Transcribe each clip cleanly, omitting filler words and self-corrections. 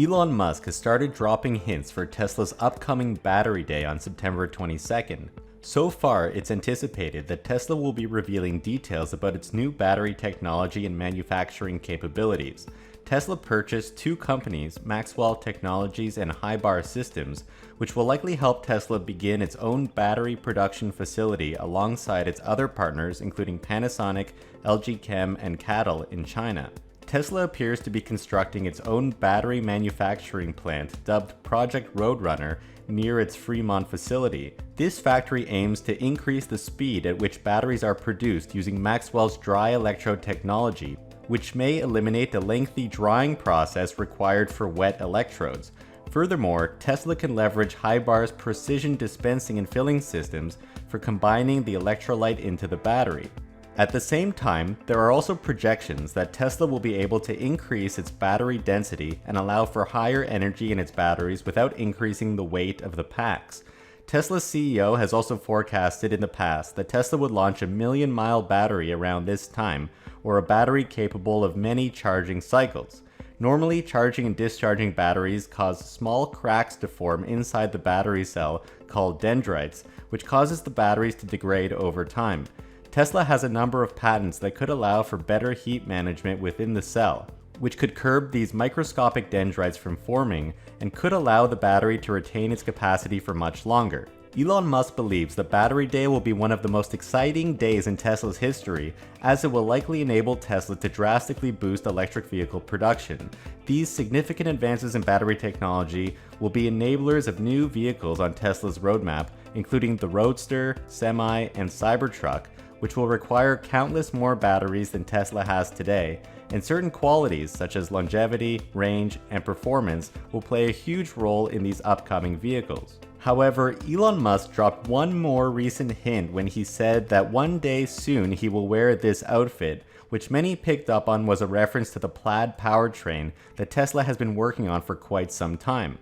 Elon Musk has started dropping hints for Tesla's upcoming Battery Day on September 22nd. So far, it's anticipated that Tesla will be revealing details about its new battery technology and manufacturing capabilities. Tesla purchased two companies, Maxwell Technologies and Highbar Systems, which will likely help Tesla begin its own battery production facility alongside its other partners including Panasonic, LG Chem, and CATL in China. Tesla appears to be constructing its own battery manufacturing plant dubbed Project Roadrunner near its Fremont facility. This factory aims to increase the speed at which batteries are produced using Maxwell's dry electrode technology, which may eliminate the lengthy drying process required for wet electrodes. Furthermore, Tesla can leverage Highbar's precision dispensing and filling systems for combining the electrolyte into the battery. At the same time, there are also projections that Tesla will be able to increase its battery density and allow for higher energy in its batteries without increasing the weight of the packs. Tesla's CEO has also forecasted in the past that Tesla would launch a million-mile battery around this time, or a battery capable of many charging cycles. Normally, charging and discharging batteries cause small cracks to form inside the battery cell called dendrites, which causes the batteries to degrade over time. Tesla has a number of patents that could allow for better heat management within the cell, which could curb these microscopic dendrites from forming and could allow the battery to retain its capacity for much longer. Elon Musk believes that Battery Day will be one of the most exciting days in Tesla's history, as it will likely enable Tesla to drastically boost electric vehicle production. These significant advances in battery technology will be enablers of new vehicles on Tesla's roadmap, including the Roadster, Semi, and Cybertruck, which will require countless more batteries than Tesla has today, and certain qualities such as longevity, range, and performance will play a huge role in these upcoming vehicles. However, Elon Musk dropped one more recent hint when he said that one day soon he will wear this outfit, which many picked up on was a reference to the Plaid powertrain that Tesla has been working on for quite some time.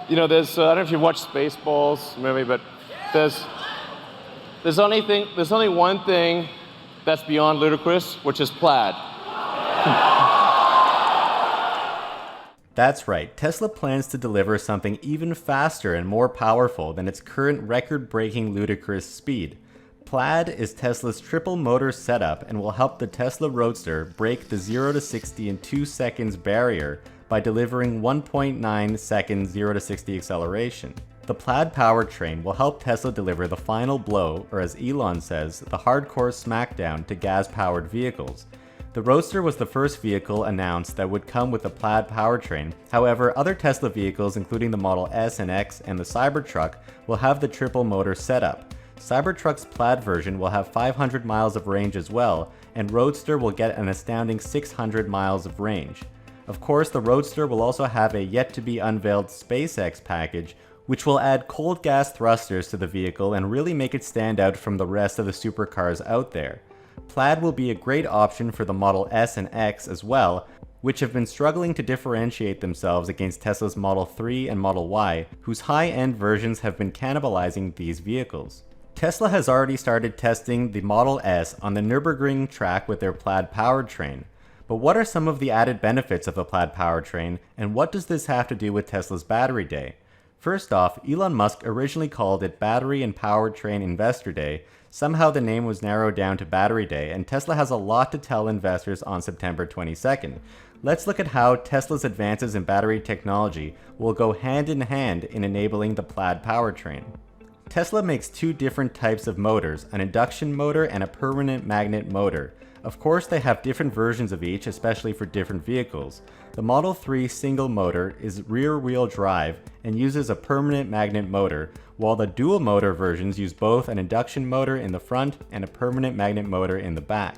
You know, I don't know if you watched Spaceballs movie, but there's only one thing that's beyond ludicrous, which is plaid. That's right, Tesla plans to deliver something even faster and more powerful than its current record-breaking Ludicrous Speed. Plaid is Tesla's triple motor setup and will help the Tesla Roadster break the 0 to 60 in 2 seconds barrier by delivering 1.9 seconds 0 to 60 acceleration. The Plaid powertrain will help Tesla deliver the final blow, or as Elon says, the hardcore smackdown to gas-powered vehicles. The Roadster was the first vehicle announced that would come with the Plaid powertrain. However, other Tesla vehicles including the Model S and X and the Cybertruck will have the triple motor setup. Cybertruck's Plaid version will have 500 miles of range as well, and Roadster will get an astounding 600 miles of range. Of course, the Roadster will also have a yet-to-be-unveiled SpaceX package, which will add cold gas thrusters to the vehicle and really make it stand out from the rest of the supercars out there. Plaid will be a great option for the Model S and X as well, which have been struggling to differentiate themselves against Tesla's Model 3 and Model Y, whose high-end versions have been cannibalizing these vehicles. Tesla has already started testing the Model S on the Nürburgring track with their Plaid powertrain. But what are some of the added benefits of the Plaid powertrain, and what does this have to do with Tesla's Battery Day? First off, Elon Musk originally called it Battery and Powertrain Investor Day. Somehow the name was narrowed down to Battery Day, and Tesla has a lot to tell investors on September 22nd. Let's look at how Tesla's advances in battery technology will go hand in hand in enabling the Plaid powertrain. Tesla makes two different types of motors, an induction motor and a permanent magnet motor. Of course, they have different versions of each, especially for different vehicles. The Model 3 single motor is rear-wheel drive and uses a permanent magnet motor, while the dual motor versions use both an induction motor in the front and a permanent magnet motor in the back.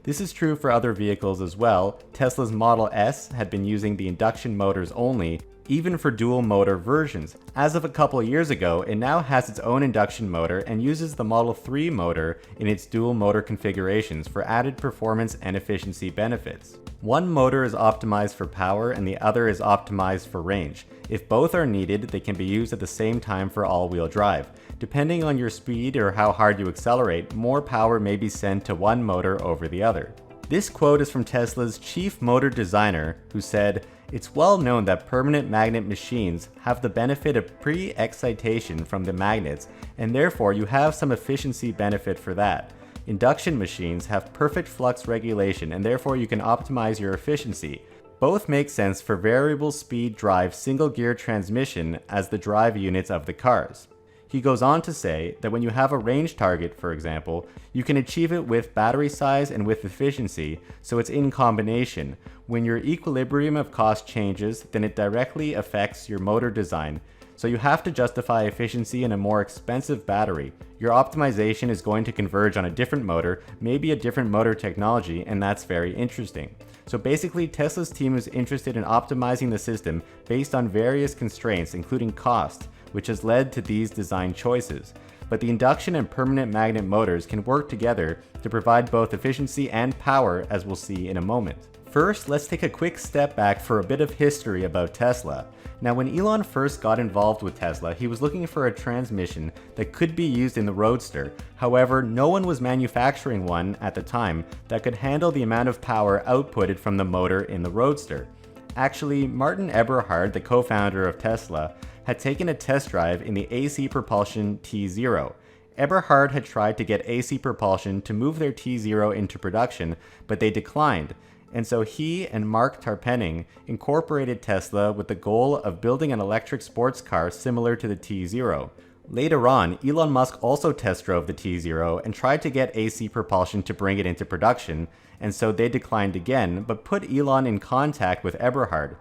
This is true for other vehicles as well. Tesla's Model S had been using the induction motors only, even for dual motor versions. As of a couple years ago, it now has its own induction motor and uses the Model 3 motor in its dual motor configurations for added performance and efficiency benefits. One motor is optimized for power and the other is optimized for range. If both are needed, they can be used at the same time for all-wheel drive. Depending on your speed or how hard you accelerate, more power may be sent to one motor over the other. This quote is from Tesla's chief motor designer, who said, "It's well known that permanent magnet machines have the benefit of pre-excitation from the magnets, and therefore you have some efficiency benefit for that. Induction machines have perfect flux regulation, and therefore you can optimize your efficiency. Both make sense for variable speed drive single gear transmission as the drive units of the cars." He goes on to say that when you have a range target, for example, you can achieve it with battery size and with efficiency, so it's in combination. When your equilibrium of cost changes, then it directly affects your motor design. So you have to justify efficiency in a more expensive battery. Your optimization is going to converge on a different motor, maybe a different motor technology, and that's very interesting. So basically, Tesla's team is interested in optimizing the system based on various constraints, including cost, which has led to these design choices. But the induction and permanent magnet motors can work together to provide both efficiency and power, as we'll see in a moment. First, let's take a quick step back for a bit of history about Tesla. Now, when Elon first got involved with Tesla, he was looking for a transmission that could be used in the Roadster. However, no one was manufacturing one at the time that could handle the amount of power outputted from the motor in the Roadster. Actually, Martin Eberhard, the co-founder of Tesla, had taken a test drive in the AC propulsion T0. Eberhard had tried to get AC propulsion to move their T0 into production, but they declined. And so he and Mark Tarpenning incorporated Tesla with the goal of building an electric sports car similar to the T0. Later on, Elon Musk also test drove the T0 and tried to get AC propulsion to bring it into production, and so they declined again, but put Elon in contact with Eberhard.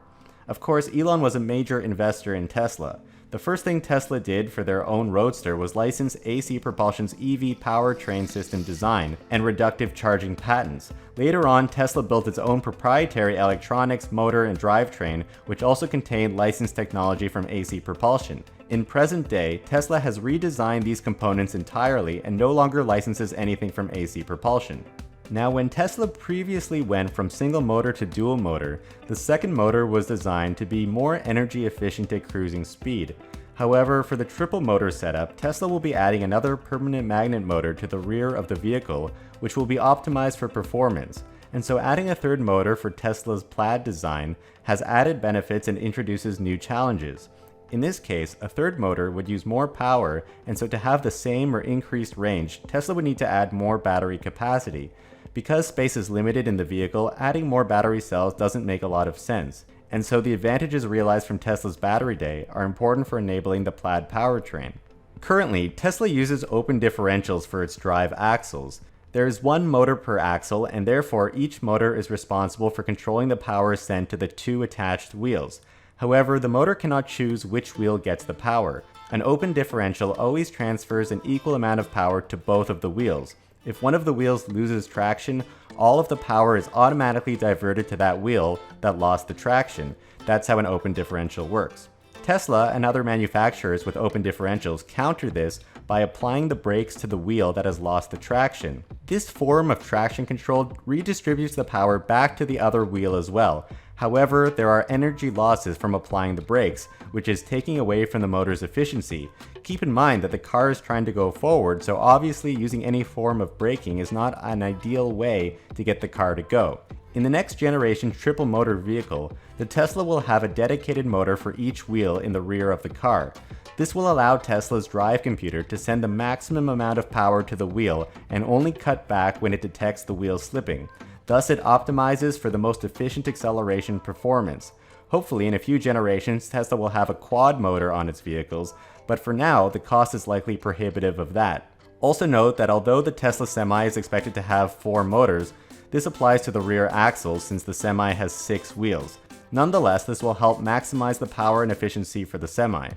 Of course, Elon was a major investor in Tesla. The first thing Tesla did for their own Roadster was license AC Propulsion's EV powertrain system design and reductive charging patents. Later on, Tesla built its own proprietary electronics, motor, and drivetrain, which also contained licensed technology from AC Propulsion. In present day, Tesla has redesigned these components entirely and no longer licenses anything from AC Propulsion. Now, when Tesla previously went from single motor to dual motor, the second motor was designed to be more energy efficient at cruising speed. However, for the triple motor setup, Tesla will be adding another permanent magnet motor to the rear of the vehicle, which will be optimized for performance. And so adding a third motor for Tesla's Plaid design has added benefits and introduces new challenges. In this case, a third motor would use more power, and so to have the same or increased range, Tesla would need to add more battery capacity. Because space is limited in the vehicle, adding more battery cells doesn't make a lot of sense, and so the advantages realized from Tesla's battery day are important for enabling the Plaid powertrain. Currently, Tesla uses open differentials for its drive axles. There is one motor per axle, and therefore each motor is responsible for controlling the power sent to the two attached wheels. However, the motor cannot choose which wheel gets the power. An open differential always transfers an equal amount of power to both of the wheels. If one of the wheels loses traction, all of the power is automatically diverted to that wheel that lost the traction. That's how an open differential works. Tesla and other manufacturers with open differentials counter this by applying the brakes to the wheel that has lost the traction. This form of traction control redistributes the power back to the other wheel as well. However, there are energy losses from applying the brakes, which is taking away from the motor's efficiency. Keep in mind that the car is trying to go forward, so obviously using any form of braking is not an ideal way to get the car to go. In the next generation triple motor vehicle, the Tesla will have a dedicated motor for each wheel in the rear of the car. This will allow Tesla's drive computer to send the maximum amount of power to the wheel and only cut back when it detects the wheel slipping. Thus, it optimizes for the most efficient acceleration performance. Hopefully, in a few generations, Tesla will have a quad motor on its vehicles, but for now, the cost is likely prohibitive of that. Also note that although the Tesla Semi is expected to have 4 motors, this applies to the rear axles since the Semi has 6 wheels. Nonetheless, this will help maximize the power and efficiency for the Semi.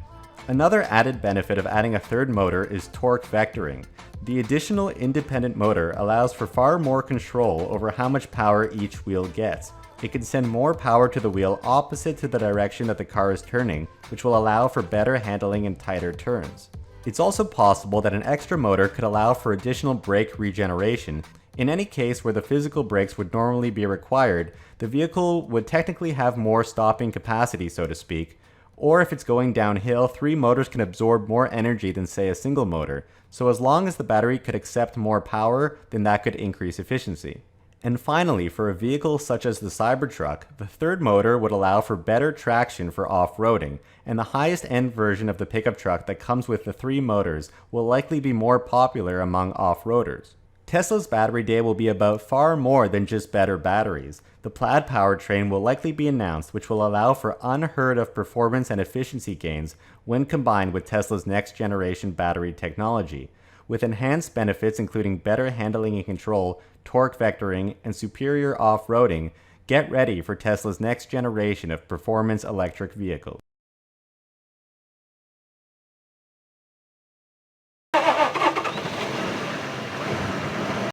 Another added benefit of adding a third motor is torque vectoring. The additional independent motor allows for far more control over how much power each wheel gets. It can send more power to the wheel opposite to the direction that the car is turning, which will allow for better handling and tighter turns. It's also possible that an extra motor could allow for additional brake regeneration. In any case where the physical brakes would normally be required, the vehicle would technically have more stopping capacity, so to speak. Or if it's going downhill, 3 motors can absorb more energy than say a single motor, so as long as the battery could accept more power, then that could increase efficiency. And finally, for a vehicle such as the Cybertruck, the third motor would allow for better traction for off-roading, and the highest end version of the pickup truck that comes with the 3 motors will likely be more popular among off-roaders. Tesla's battery day will be about far more than just better batteries. The Plaid powertrain will likely be announced, which will allow for unheard of performance and efficiency gains when combined with Tesla's next generation battery technology. With enhanced benefits including better handling and control, torque vectoring, and superior off-roading, get ready for Tesla's next generation of performance electric vehicles.